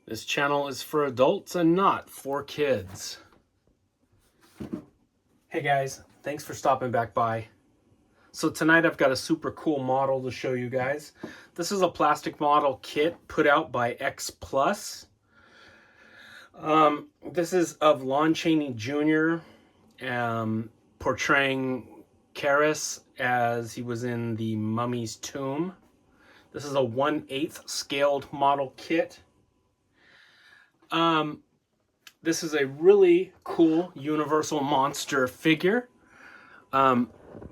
This channel is for adults and not for kids. Hey guys, thanks for stopping back by. So tonight I've got a super cool model to show you guys. This is a plastic model kit put out by X Plus. This is of Lon Chaney Jr. Portraying Kharis as he was in the mummy's tomb. This is a 1/8 scaled model kit. This is a really cool universal monster figure.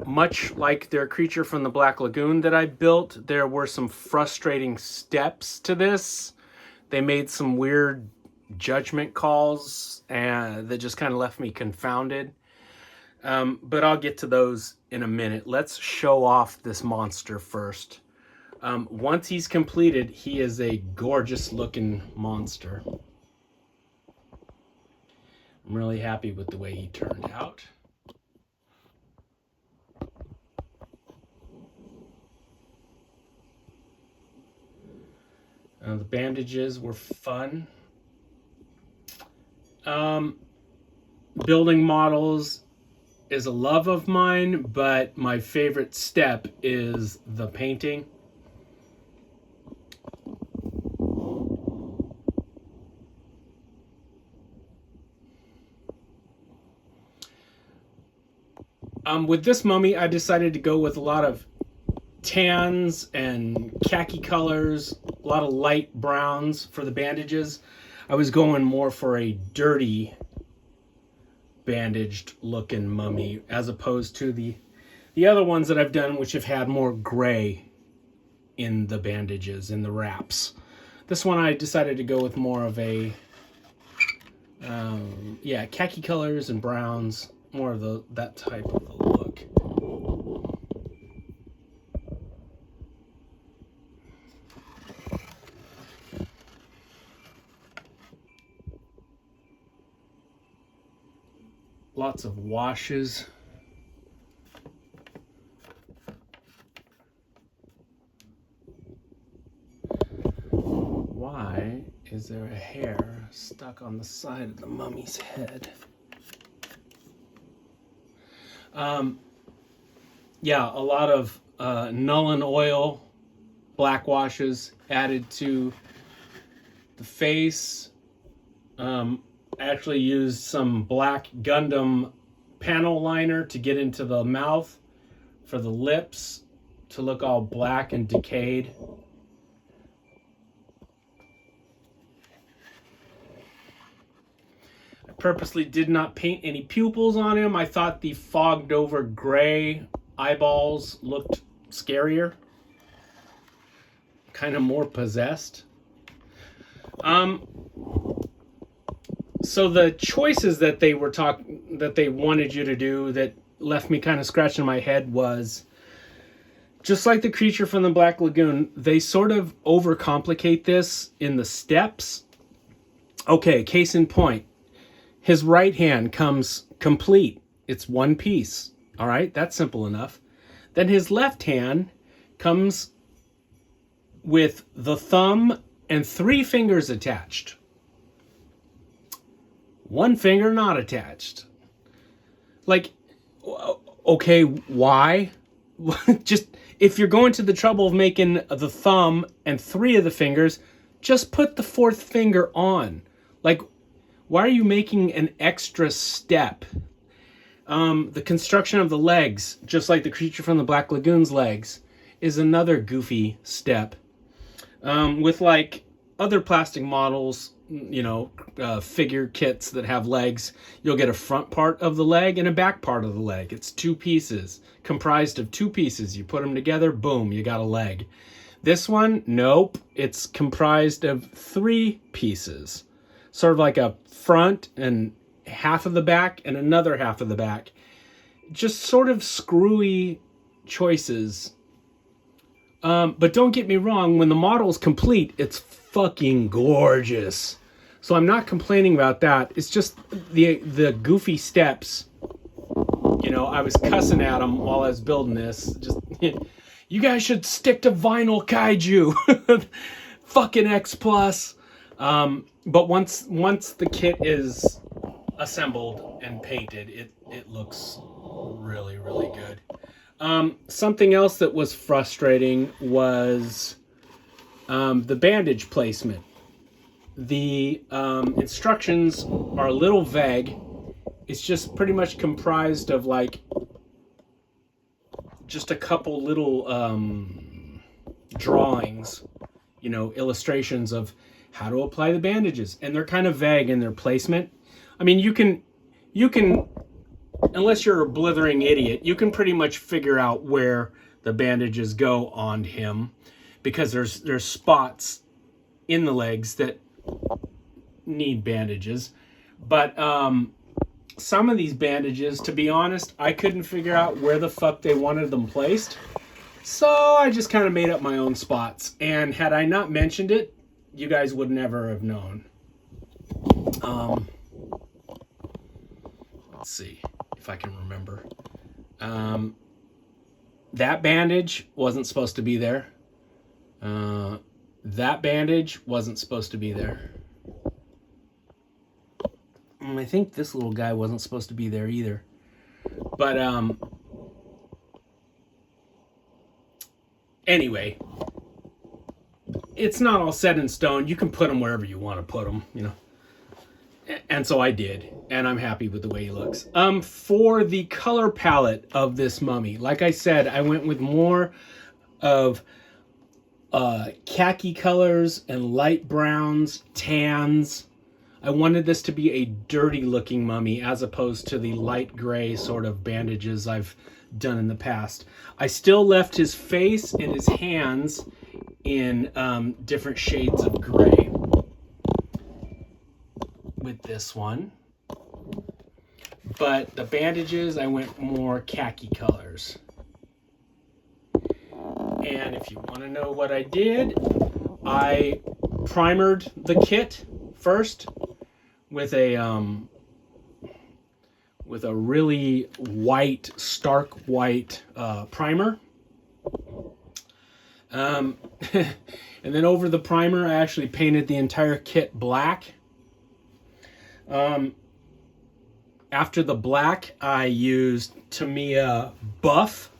Much like their creature from the Black Lagoon that I built, there were some frustrating steps to this. They made some weird judgment calls and that just kind of left me confounded. But I'll get to those in a minute. Let's show off this monster first. Once he's completed, he is a gorgeous looking monster. I'm really happy with the way he turned out. The bandages were fun. Building models is a love of mine, but my favorite step is the painting. With this mummy, I decided to go with a lot of tans and khaki colors, a lot of light browns for the bandages. I was going more for a dirty, bandaged looking mummy as opposed to the other ones that I've done, which have had more gray in the bandages, in the wraps. This one I decided to go with more of a, khaki colors and browns, more of that type of a look. Lots of washes. Why is there a hair stuck on the side of the mummy's head? A lot of Nuln oil, black washes added to the face. I actually used some black Gundam panel liner to get into the mouth for the lips to look all black and decayed. I purposely did not paint any pupils on him. I thought the fogged over gray eyeballs looked scarier, kind of more possessed. So the choices that they wanted you to do that left me kind of scratching my head was, just like the creature from the Black Lagoon, they sort of overcomplicate this in the steps. Okay, case in point, his right hand comes complete. It's one piece. All right, that's simple enough. Then his left hand comes with the thumb and 3 fingers attached. One finger not attached. Like, okay, why? Just, if you're going to the trouble of making the thumb and 3 of the fingers, just put the 4th finger on. Like, why are you making an extra step? The construction of the legs, just like the creature from the Black Lagoon's legs, is another goofy step. With like other plastic models, figure kits that have legs, you'll get a front part of the leg and a back part of the leg. It's 2 pieces, comprised of 2 pieces. You put them together, boom, you got a leg. This one, nope, it's comprised of 3 pieces. Sort of like a front and half of the back and another half of the back. Just sort of screwy choices. But don't get me wrong, when the model's complete, it's fucking gorgeous. So I'm not complaining about that. It's just the goofy steps. I was cussing at them while I was building this. Just, you guys should stick to vinyl kaiju. Fucking X Plus. But once the kit is assembled and painted, it looks really, really good. Something else that was frustrating was the bandage placement. The instructions are a little vague. It's just pretty much comprised of like just a couple little drawings, illustrations of how to apply the bandages, and they're kind of vague in their placement. I mean, you can, unless you're a blithering idiot, you can pretty much figure out where the bandages go on him, because there's spots in the legs that need bandages. But some of these bandages, to be honest, I couldn't figure out where the fuck they wanted them placed. So I just kind of made up my own spots. And had I not mentioned it, you guys would never have known. Let's see if I can remember. That bandage wasn't supposed to be there. That bandage wasn't supposed to be there. I think this little guy wasn't supposed to be there either. But anyway, it's not all set in stone. You can put them wherever you want to put them, And so I did, and I'm happy with the way he looks. For the color palette of this mummy, like I said, I went with more of khaki colors and light browns, tans. I wanted this to be a dirty looking mummy as opposed to the light gray sort of bandages I've done in the past. I still left his face and his hands in different shades of gray with this one. But the bandages, I went more khaki colors. And if you want to know what I did, I primered the kit first with a really white, stark white primer. And then over the primer, I actually painted the entire kit black. After the black, I used Tamiya buff,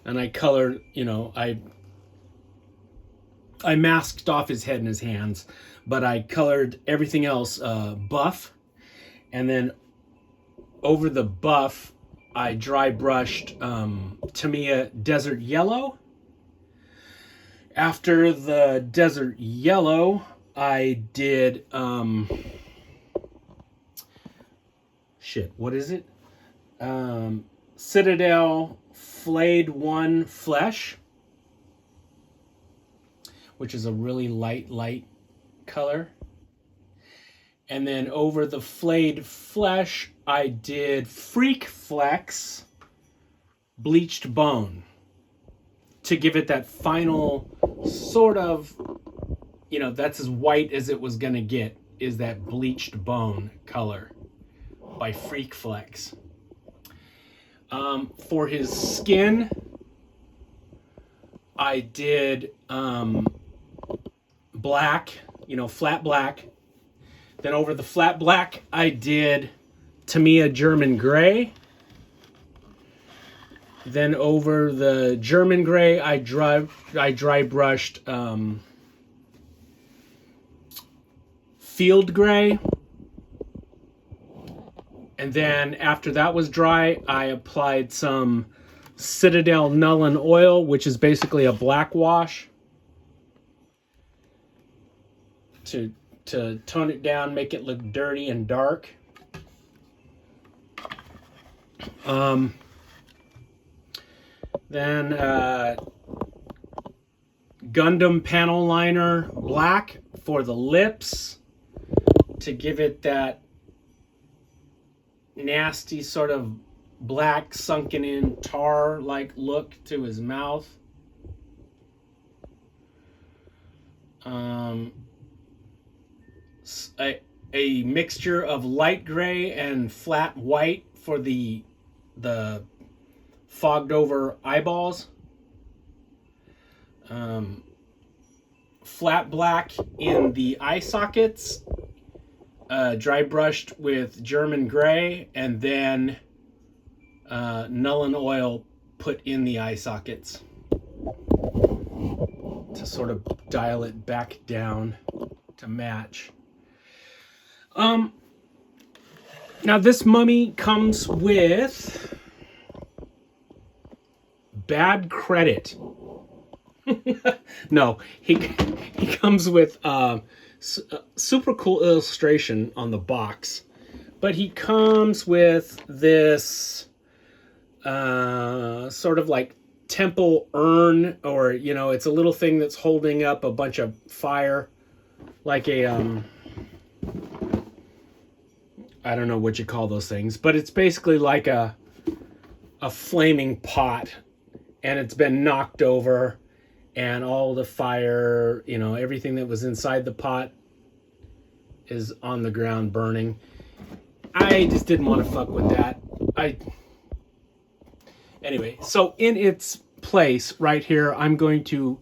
and I colored, I masked off his head and his hands, but I colored everything else buff. And then over the buff, I dry brushed Tamiya Desert Yellow. After the Desert Yellow, I did what is it? Citadel Flayed One Flesh, which is a really light color. And then over the Flayed Flesh, I did Freak Flex Bleached Bone to give it that final sort of, that's as white as it was going to get, is that bleached bone color by Freak Flex. For his skin, I did black, flat black. Then over the flat black, I did Tamiya German Gray. Then over the German Gray, I dry brushed Field Gray. And then after that was dry, I applied some Citadel Nuln Oil, which is basically a black wash, to tone it down, make it look dirty and dark. Then Gundam Panel Liner Black for the lips to give it that nasty sort of black sunken in tar like look to his mouth. A mixture of light gray and flat white for the fogged over eyeballs. flat black in the eye sockets, dry brushed with German gray, and then Nuln Oil put in the eye sockets to sort of dial it back down to match. Now this mummy comes with bad credit. No, he comes with super cool illustration on the box, but he comes with this sort of like temple urn, or it's a little thing that's holding up a bunch of fire, like a I don't know what you call those things, but it's basically like a flaming pot, and it's been knocked over, and all the fire, everything that was inside the pot is on the ground burning. I just didn't want to fuck with that. Anyway, so in its place right here, I'm going to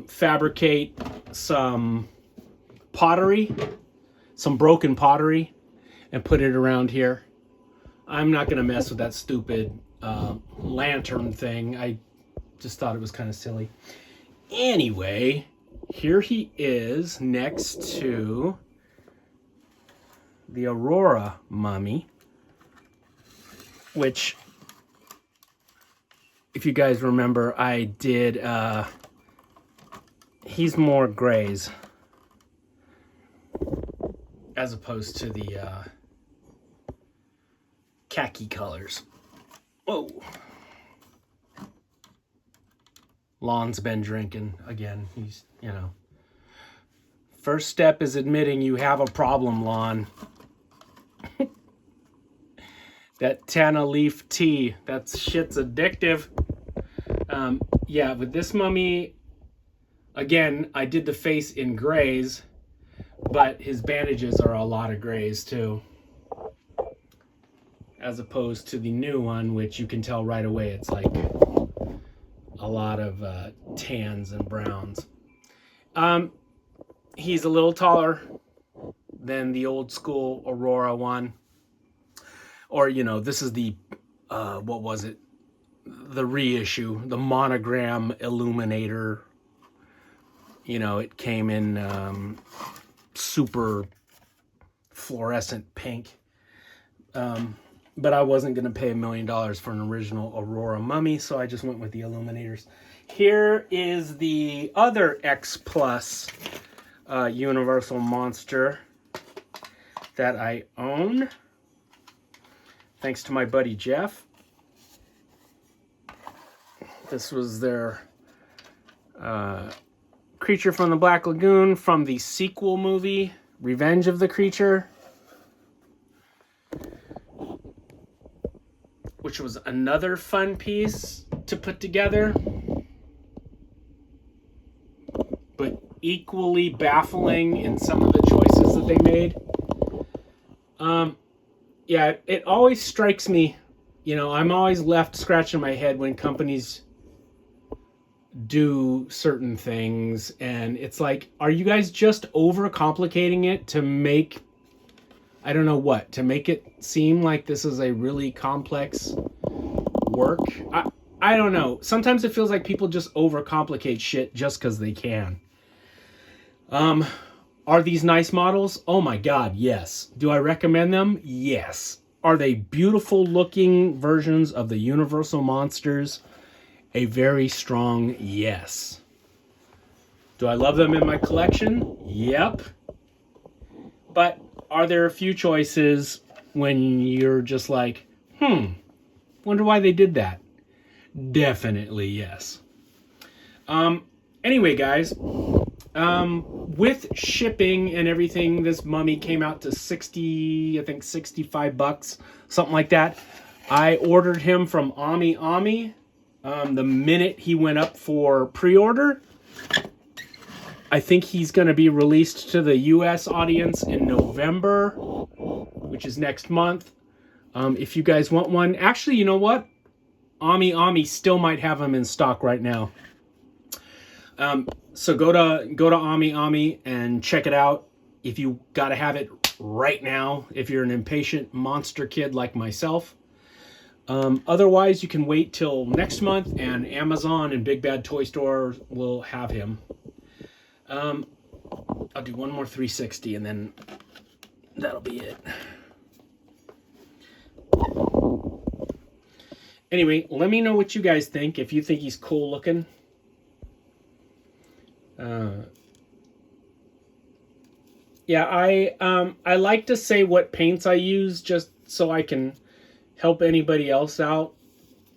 fabricate some pottery, some broken pottery, and put it around here. I'm not going to mess with that stupid lantern thing. I just thought it was kind of silly. Anyway, here he is next to the Aurora mummy, which, if you guys remember, I did, he's more grays as opposed to the khaki colors. Whoa. Lon's been drinking again. He's, First step is admitting you have a problem, Lon. That Tana leaf tea, that shit's addictive. Yeah, with this mummy, again, I did the face in grays, but his bandages are a lot of grays too, as opposed to the new one, which you can tell right away it's like a lot of tans and browns. He's a little taller than the old school Aurora one. Or, this is the, what was it? The reissue, the monogram illuminator. It came in super fluorescent pink. But I wasn't going to pay $1 million for an original Aurora mummy, so I just went with the illuminators. Here is the other X Plus Universal Monster that I own, thanks to my buddy Jeff. This was their Creature from the Black Lagoon from the sequel movie, Revenge of the Creature, which was another fun piece to put together, but equally baffling in some of the choices that they made. Yeah, it always strikes me, I'm always left scratching my head when companies do certain things, and it's like, are you guys just overcomplicating it to make, I don't know what, to make it seem like this is a really complex work? I don't know. Sometimes it feels like people just overcomplicate shit just because they can. Are these nice models? Oh my God, yes. Do I recommend them? Yes. Are they beautiful looking versions of the Universal Monsters? A very strong yes. Do I love them in my collection? Yep. But are there a few choices when you're just like, wonder why they did that? Definitely yes. Anyway, guys, with shipping and everything, this mummy came out to $65, something like that. I ordered him from Ami. The minute he went up for pre-order, I think he's going to be released to the US audience in November, which is next month. If you guys want one, actually, you know what? Ami still might have them in stock right now. So go to Ami Ami and check it out. If you got to have it right now, if you're an impatient monster kid like myself. Otherwise, you can wait till next month, and Amazon and Big Bad Toy Store will have him. I'll do one more 360, and then that'll be it. Anyway, let me know what you guys think. If you think he's cool looking. Yeah, I like to say what paints I use just so I can help anybody else out.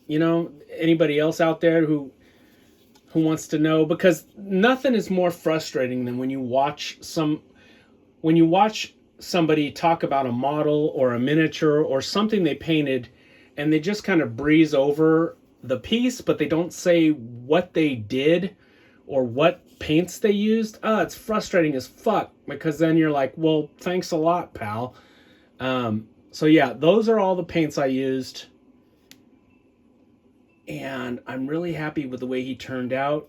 You know, anybody else out there who wants to know, because nothing is more frustrating than when you watch somebody talk about a model or a miniature or something they painted, and they just kind of breeze over the piece, but they don't say what they did or what paints they used. It's frustrating as fuck, because then you're like, well, thanks a lot, pal. So yeah, those are all the paints I used. And I'm really happy with the way he turned out.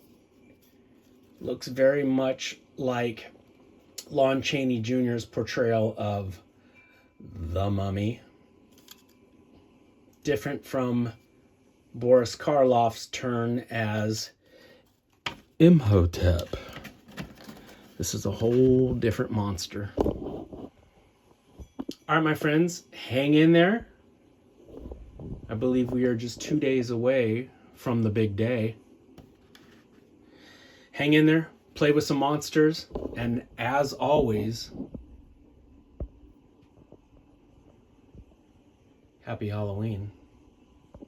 Looks very much like Lon Chaney Jr.'s portrayal of the Mummy. Different from Boris Karloff's turn as Imhotep. This is a whole different monster. All right, my friends, hang in there. I believe we are just 2 days away from the big day. Hang in there, play with some monsters, and as always, happy Halloween.